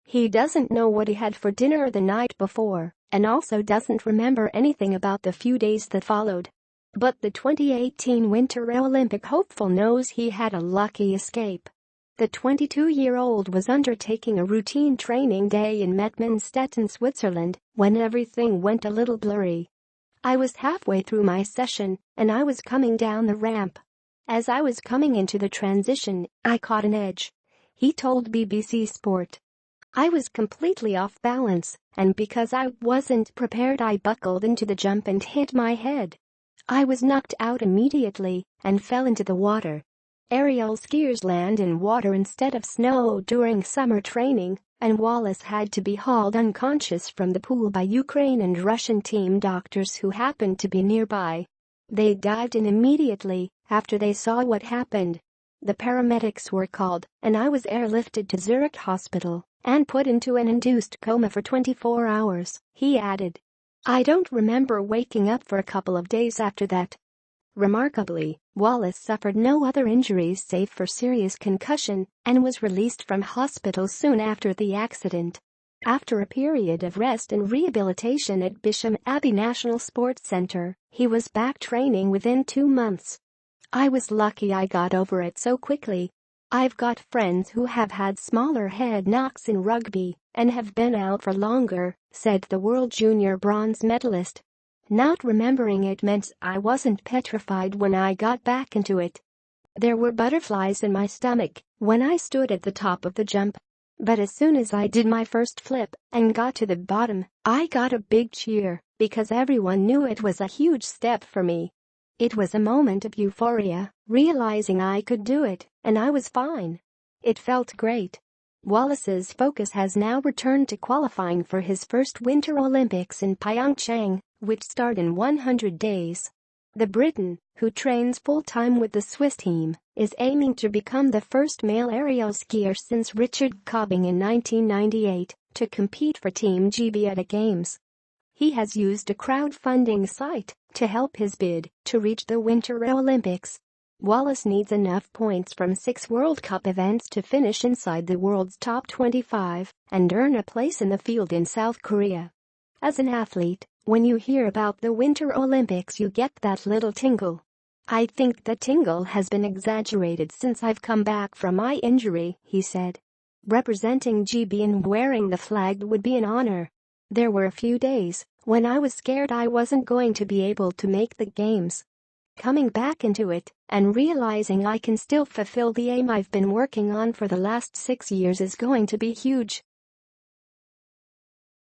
He doesn't know what he had for dinner the night before and also doesn't remember anything about the few days that followed. But the 2018 Winter Olympic hopeful knows he had a lucky escape. The 22-year-old was undertaking a routine training day in Mettmanstedt, Switzerland, when everything went a little blurry. "I was halfway through my session, and I was coming down the ramp. As I was coming into the transition, I caught an edge," he told BBC Sport. "I was completely off balance, and because I wasn't prepared I buckled into the jump and hit my head. I was knocked out immediately and fell into the water." Aerial skiers land in water instead of snow during summer training, and Wallace had to be hauled unconscious from the pool by Ukraine and Russian team doctors who happened to be nearby. They dived in immediately after they saw what happened. "The paramedics were called, and I was airlifted to Zurich Hospital and put into an induced coma for 24 hours, he added. "I don't remember waking up for a couple of days after that." Remarkably, Wallace suffered no other injuries save for serious concussion and was released from hospital soon after the accident. After a period of rest and rehabilitation at Bisham Abbey National Sports Centre, he was back training within 2 months. "I was lucky I got over it so quickly. I've got friends who have had smaller head knocks in rugby and have been out for longer," said the world junior bronze medalist. "Not remembering it meant I wasn't petrified when I got back into it. There were butterflies in my stomach when I stood at the top of the jump. But as soon as I did my first flip and got to the bottom, I got a big cheer because everyone knew it was a huge step for me. It was a moment of euphoria, realizing I could do it, and I was fine. It felt great." Wallace's focus has now returned to qualifying for his first Winter Olympics in Pyeongchang, which start in 100 days. The Briton, who trains full-time with the Swiss team, is aiming to become the first male aerial skier since Richard Cobbing in 1998 to compete for Team GB at a Games. He has used a crowdfunding site to help his bid to reach the Winter Olympics. Wallace needs enough points from 6 World Cup events to finish inside the world's top 25 and earn a place in the field in South Korea. As an athlete, when you hear about the Winter Olympics you get that little tingle. "I think the tingle has been exaggerated since I've come back from my injury," he said. "Representing GB and wearing the flag would be an honor. There were a few days when I was scared I wasn't going to be able to make the games. Coming back into it and realizing I can still fulfill the aim I've been working on for the last 6 years is going to be huge."